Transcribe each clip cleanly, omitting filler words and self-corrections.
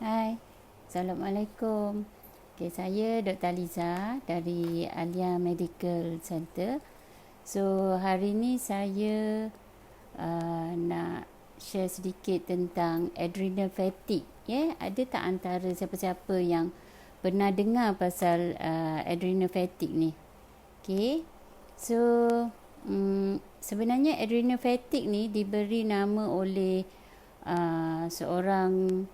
Hai, Assalamualaikum. Okay, saya Dr. Aliza dari Alia Medical Center. So, hari ni saya nak share sedikit tentang adrenal fatigue. Ada tak antara siapa-siapa yang pernah dengar pasal adrenal fatigue ni? Okay, so sebenarnya adrenal fatigue ni diberi nama oleh seorang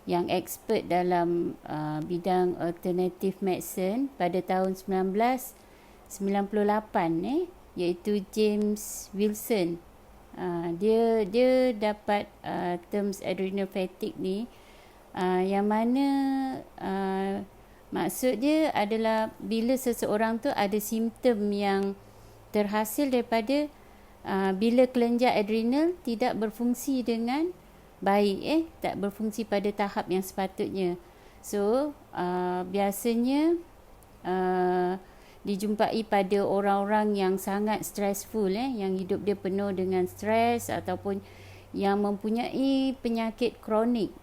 yang expert dalam bidang alternative medicine pada tahun 1998 iaitu James Wilson. Dia dapat terms adrenal fatigue ni yang mana maksud dia adalah bila seseorang tu ada simptom yang terhasil daripada bila kelenjar adrenal tidak berfungsi dengan baik, tak berfungsi pada tahap yang sepatutnya. So biasanya dijumpai pada orang-orang yang sangat stressful, yang hidup dia penuh dengan stres ataupun yang mempunyai penyakit kronik,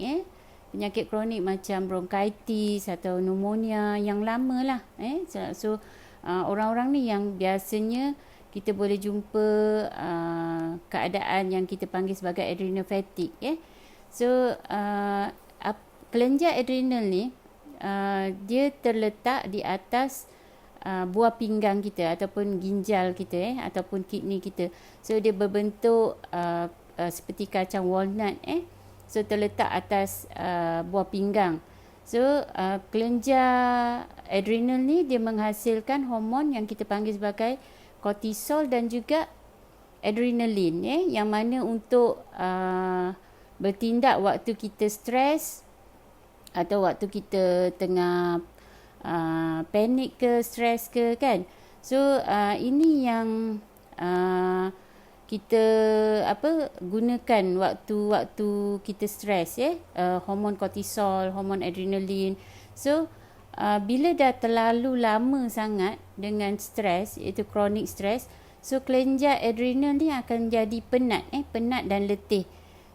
penyakit kronik macam bronkitis atau pneumonia yang lama lah. So orang-orang ni yang biasanya kita boleh jumpa keadaan yang kita panggil sebagai adrenal fatigue. So kelenjar adrenal ni dia terletak di atas buah pinggang kita ataupun ginjal kita, ataupun kidney kita. So dia berbentuk seperti kacang walnut, so terletak atas buah pinggang. So kelenjar adrenal ni dia menghasilkan hormon yang kita panggil sebagai kortisol dan juga adrenalin, yang mana untuk bertindak waktu kita stres atau waktu kita tengah panik ke, stres ke, kan. So ini yang kita gunakan waktu kita stres, hormon kortisol, hormon adrenalin. So bila dah terlalu lama sangat dengan stres, iaitu chronic stress, so kelenjar adrenal ni akan jadi penat, penat dan letih.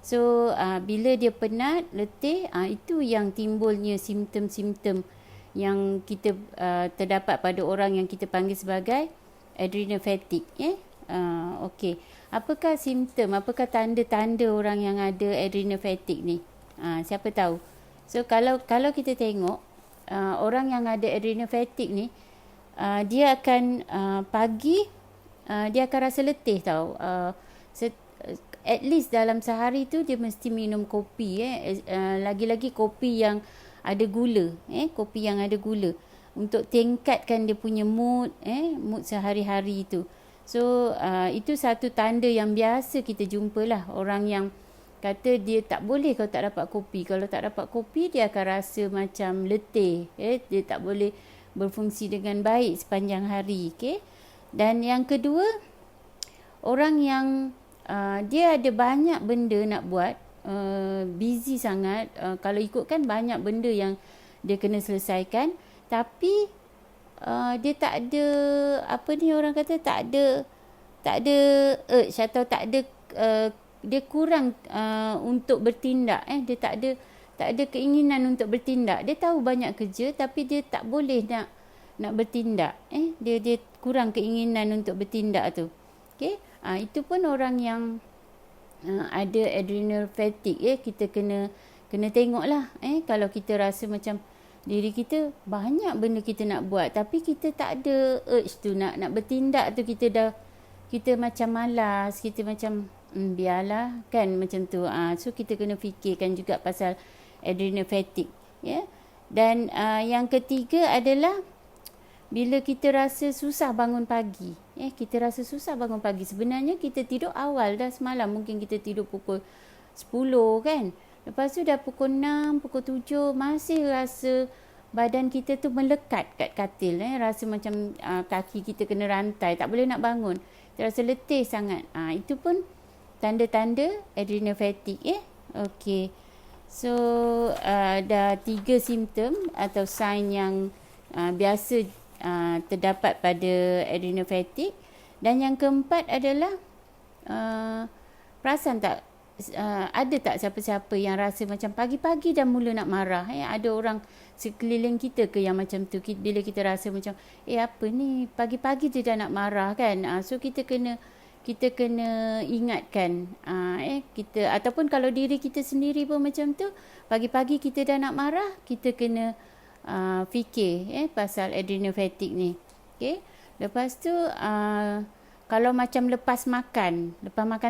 So bila dia penat, letih, itu yang timbulnya simptom-simptom yang kita terdapat pada orang yang kita panggil sebagai adrenal fatigue. Okey. Apakah simptom, apakah tanda-tanda orang yang ada adrenal fatigue ni? Siapa tahu? So kalau kita tengok orang yang ada adrenal fatigue ni, dia akan pagi dia akan rasa letih tau. At least dalam sehari tu dia mesti minum kopi, lagi-lagi kopi yang ada gula, kopi yang ada gula untuk tingkatkan dia punya mood, mood sehari-hari itu. So itu satu tanda yang biasa kita jumpalah, orang yang kata dia tak boleh kalau tak dapat kopi. Kalau tak dapat kopi, dia akan rasa macam letih. Dia tak boleh berfungsi dengan baik sepanjang hari. Dan yang kedua, orang yang dia ada banyak benda nak buat, busy sangat. Kalau ikutkan banyak benda yang dia kena selesaikan. Tapi dia tak ada, orang kata tak ada urge atau tak ada dia kurang untuk bertindak, dia tak ada keinginan untuk bertindak. Dia tahu banyak kerja tapi dia tak boleh nak bertindak, dia kurang keinginan untuk bertindak tu. Itu pun orang yang ada adrenal fatigue, kita kena tengoklah, kalau kita rasa macam diri kita banyak benda kita nak buat tapi kita tak ada urge tu nak bertindak tu, kita macam malas, kita macam biarlah kan, macam tu. So kita kena fikirkan juga pasal adrenal fatigue, Dan yang ketiga adalah bila kita rasa susah bangun pagi, kita rasa susah bangun pagi. Sebenarnya kita tidur awal dah semalam, mungkin kita tidur pukul 10 kan, lepas tu dah pukul 6, pukul 7 masih rasa badan kita tu melekat kat katil, rasa macam kaki kita kena rantai, tak boleh nak bangun, terasa letih sangat. Itu pun tanda-tanda adrenal fatigue. Okey. So ada 3 simptom atau sign yang biasa terdapat pada adrenal fatigue. Dan yang keempat adalah perasan tak ada tak siapa-siapa yang rasa macam pagi-pagi dah mula nak marah? Ada orang sekeliling kita ke yang macam tu? Bila kita rasa macam, apa ni, pagi-pagi dia dah nak marah kan? So kita kena ingatkan, kita, ataupun kalau diri kita sendiri pun macam tu, pagi-pagi kita dah nak marah, kita kena fikir pasal adrenal fatigue ni. Okay? Lepas tu, kalau macam lepas makan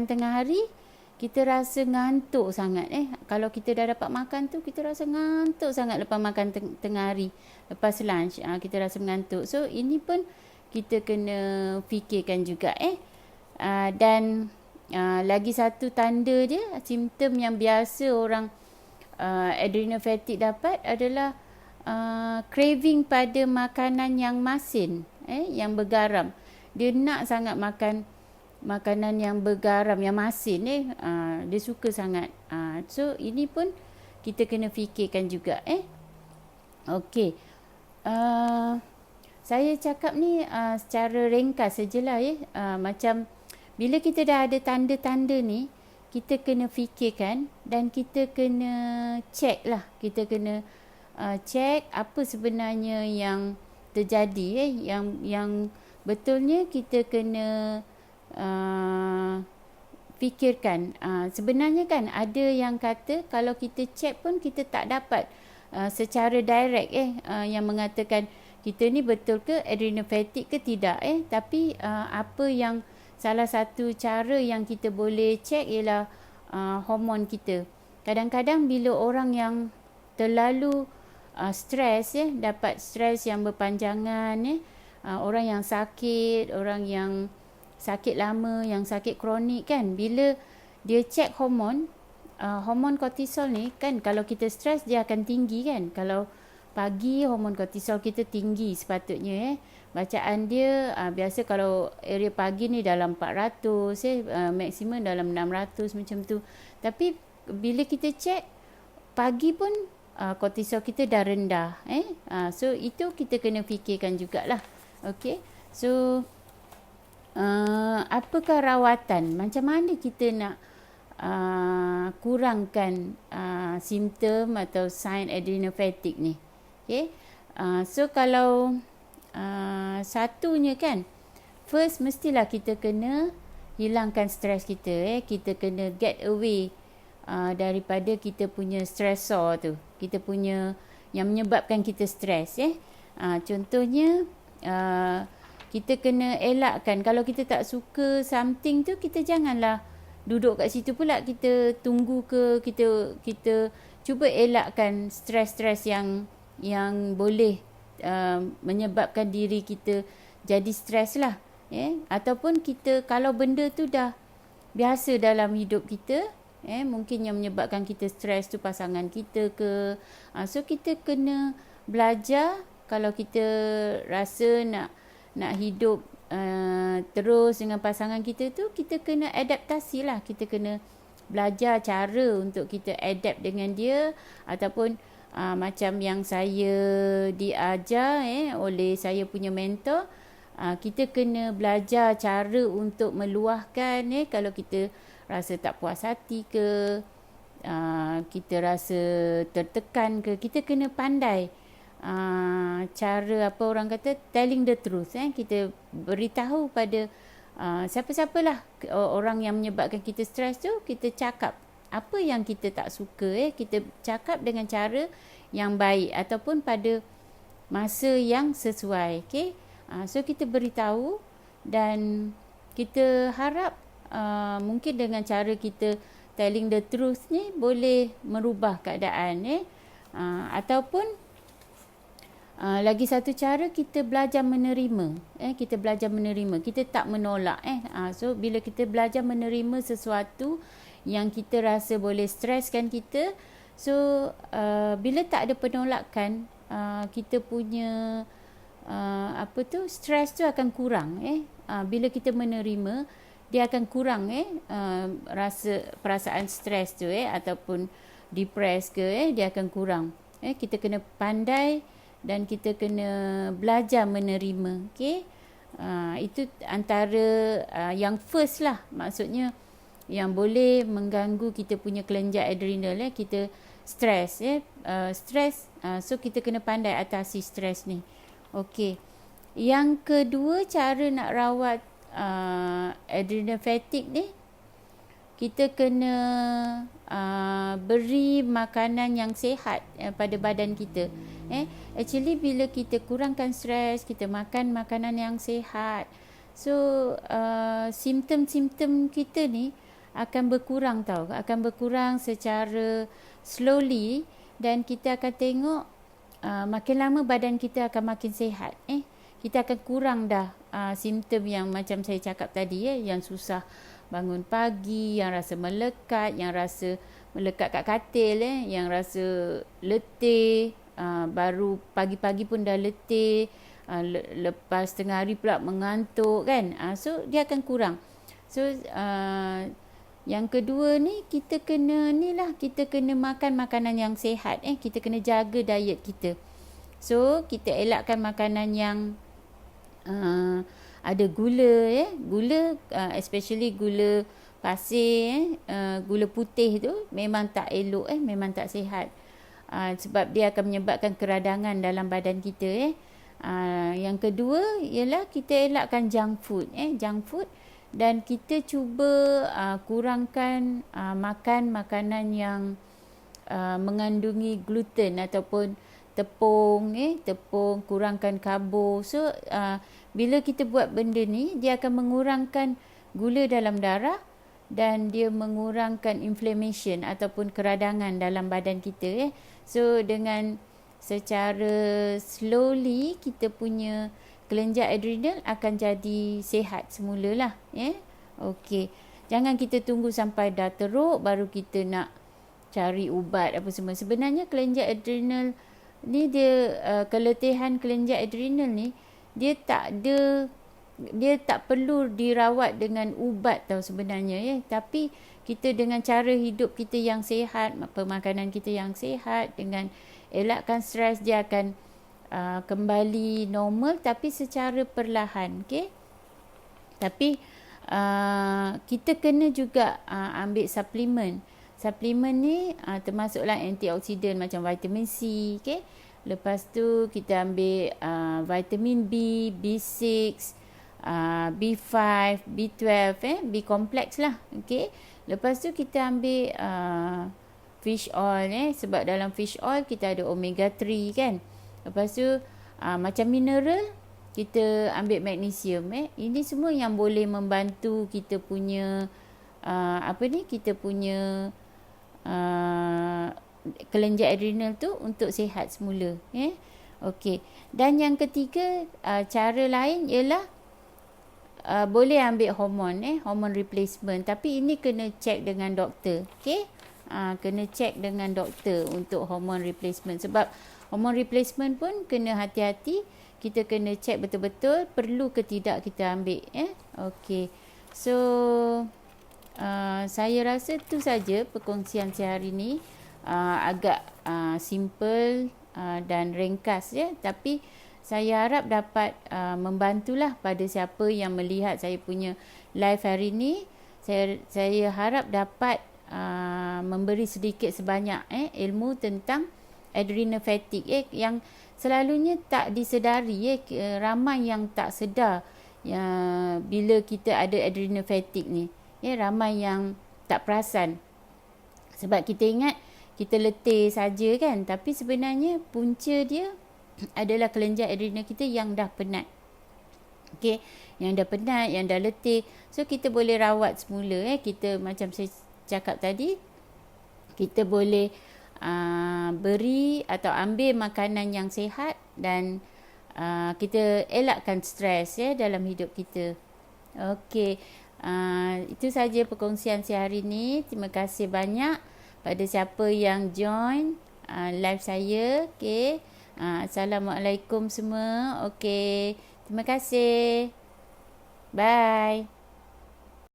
tengah hari, kita rasa ngantuk sangat. Kalau kita dah dapat makan tu, kita rasa ngantuk sangat lepas makan tengah hari. Lepas lunch, kita rasa mengantuk. So, ini pun kita kena fikirkan juga. Dan lagi satu tanda dia, simptom yang biasa orang adrenal fatigue dapat adalah craving pada makanan yang masin, yang bergaram. Dia nak sangat makan makanan yang bergaram, yang masin. Dia suka sangat. So ini pun kita kena fikirkan juga. Okey. Saya cakap ni secara ringkas sajalah. Macam bila kita dah ada tanda-tanda ni, kita kena fikirkan dan kita kena check lah. Kita kena check apa sebenarnya yang terjadi. Yang betulnya kita kena fikirkan. Sebenarnya kan ada yang kata kalau kita check pun kita tak dapat secara direct yang mengatakan kita ni betul ke adrenal fatigue ke tidak. Tapi apa yang salah satu cara yang kita boleh check ialah hormon kita. Kadang-kadang bila orang yang terlalu stres, dapat stres yang berpanjangan, orang yang sakit, orang yang sakit lama, yang sakit kronik kan, bila dia cek hormon kortisol ni kan, kalau kita stres dia akan tinggi kan. Kalau pagi hormon kortisol kita tinggi sepatutnya. Bacaan dia biasa kalau area pagi ni dalam 400, maksimum dalam 600 macam tu. Tapi bila kita cek pagi pun kortisol kita dah rendah. So itu kita kena fikirkan jugalah. Okay. So apakah rawatan? Macam mana kita nak kurangkan simptom atau sign adrenal fatigue ni? Okay. So kalau satunya kan, first mestilah kita kena hilangkan stres kita. Kita kena get away daripada kita punya stressor tu, kita punya yang menyebabkan kita stres. Contohnya kita kena elakkan, kalau kita tak suka something tu, kita janganlah duduk kat situ pula, kita tunggu ke, kita cuba elakkan stres-stres yang boleh menyebabkan diri kita jadi stres lah. Ataupun kita, kalau benda tu dah biasa dalam hidup kita, mungkin yang menyebabkan kita stres tu pasangan kita ke, so kita kena belajar. Kalau kita rasa nak hidup terus dengan pasangan kita tu, kita kena adaptasi lah. Kita kena belajar cara untuk kita adapt dengan dia. Ataupun macam yang saya diajar oleh saya punya mentor, kita kena belajar cara untuk meluahkan. Kalau kita rasa tak puas hati ke, kita rasa tertekan ke, kita kena pandai cara, apa orang kata, telling the truth. Kita beritahu pada siapa-siapalah orang yang menyebabkan kita stres tu, kita cakap apa yang kita tak suka. Kita cakap dengan cara yang baik ataupun pada masa yang sesuai. Okay? So kita beritahu dan kita harap mungkin dengan cara kita telling the truth ni boleh merubah keadaan. Ataupun lagi satu cara, kita belajar menerima. Kita belajar menerima, kita tak menolak. So bila kita belajar menerima sesuatu yang kita rasa boleh streskan kita, so bila tak ada penolakan, kita punya stres tu akan kurang. Bila kita menerima, dia akan kurang rasa perasaan stres tu ataupun depres ke, dia akan kurang. Kita kena pandai dan kita kena belajar menerima. Okay? Itu antara yang first lah. Maksudnya yang boleh mengganggu kita punya kelenjar adrenal, kita stres, stres, so kita kena pandai atasi stres ni. Okey. Yang kedua, cara nak rawat adrenal fatigue ni, kita kena beri makanan yang sihat pada badan kita. Actually bila kita kurangkan stres, kita makan makanan yang sihat, so simptom-simptom kita ni akan berkurang tau. Akan berkurang secara slowly, dan kita akan tengok makin lama badan kita akan makin sihat. Kita akan kurang dah simptom yang macam saya cakap tadi, yang susah bangun pagi, yang rasa melekat, yang rasa melekat kat katil, yang rasa letih, baru pagi-pagi pun dah letih, lepas tengah hari pula mengantuk kan. So dia akan kurang. So yang kedua ni, kita kena makan makanan yang sihat. Kita kena jaga diet kita. So kita elakkan makanan yang ada gula, gula, especially gula pasir, gula putih tu memang tak elok, memang tak sihat, sebab dia akan menyebabkan keradangan dalam badan kita. Yang kedua ialah kita elakkan junk food, dan kita cuba kurangkan makan makanan yang mengandungi gluten ataupun tepung, kurangkan karbo. So bila kita buat benda ni, dia akan mengurangkan gula dalam darah, dan dia mengurangkan inflammation ataupun keradangan dalam badan kita. So dengan secara slowly, kita punya kelenjar adrenal akan jadi sihat semula lah. Okey. Jangan kita tunggu sampai dah teruk baru kita nak cari ubat apa semua. Sebenarnya kelenjar adrenal ni, dia keletihan kelenjar adrenal ni, dia tak perlu dirawat dengan ubat tau sebenarnya, tapi kita dengan cara hidup kita yang sihat, pemakanan kita yang sihat, dengan elakkan stres, dia akan kembali normal, tapi secara perlahan. Tapi kita kena juga ambil suplemen. Suplemen ni termasuklah antioksidan macam vitamin C, Lepas tu kita ambil vitamin B, B6, B5, B12, B kompleks lah. Lepas tu kita ambil fish oil, sebab dalam fish oil kita ada omega 3 kan. Lepas tu macam mineral, kita ambil magnesium. Ini semua yang boleh membantu kita punya kita punya kelenjar adrenal tu untuk sihat semula. Okey. Dan yang ketiga, cara lain ialah boleh ambil hormon replacement, tapi ini kena check dengan doktor. Kena check dengan doktor untuk hormon replacement, sebab hormon replacement pun kena hati-hati. Kita kena check betul-betul perlu ke tidak kita ambil. Okey. So saya rasa tu saja perkongsian saya hari ni. Agak simple dan ringkas, tapi saya harap dapat membantulah pada siapa yang melihat saya punya live hari ni. Saya harap dapat memberi sedikit sebanyak ilmu tentang adrenal fatigue, yang selalunya tak disedari. Ramai yang tak sedar bila kita ada adrenal fatigue ni. Ramai yang tak perasan, sebab kita ingat kita letih saja kan, tapi sebenarnya punca dia adalah kelenjar adrenal kita yang dah penat. Yang dah penat, yang dah letih. So kita boleh rawat semula. Kita macam saya cakap tadi, kita boleh beri atau ambil makanan yang sihat, dan kita elakkan stres dalam hidup kita. Okey. Itu saja perkongsian saya hari ni. Terima kasih banyak pada siapa yang join live saya. Assalamualaikum semua. Terima kasih. Bye.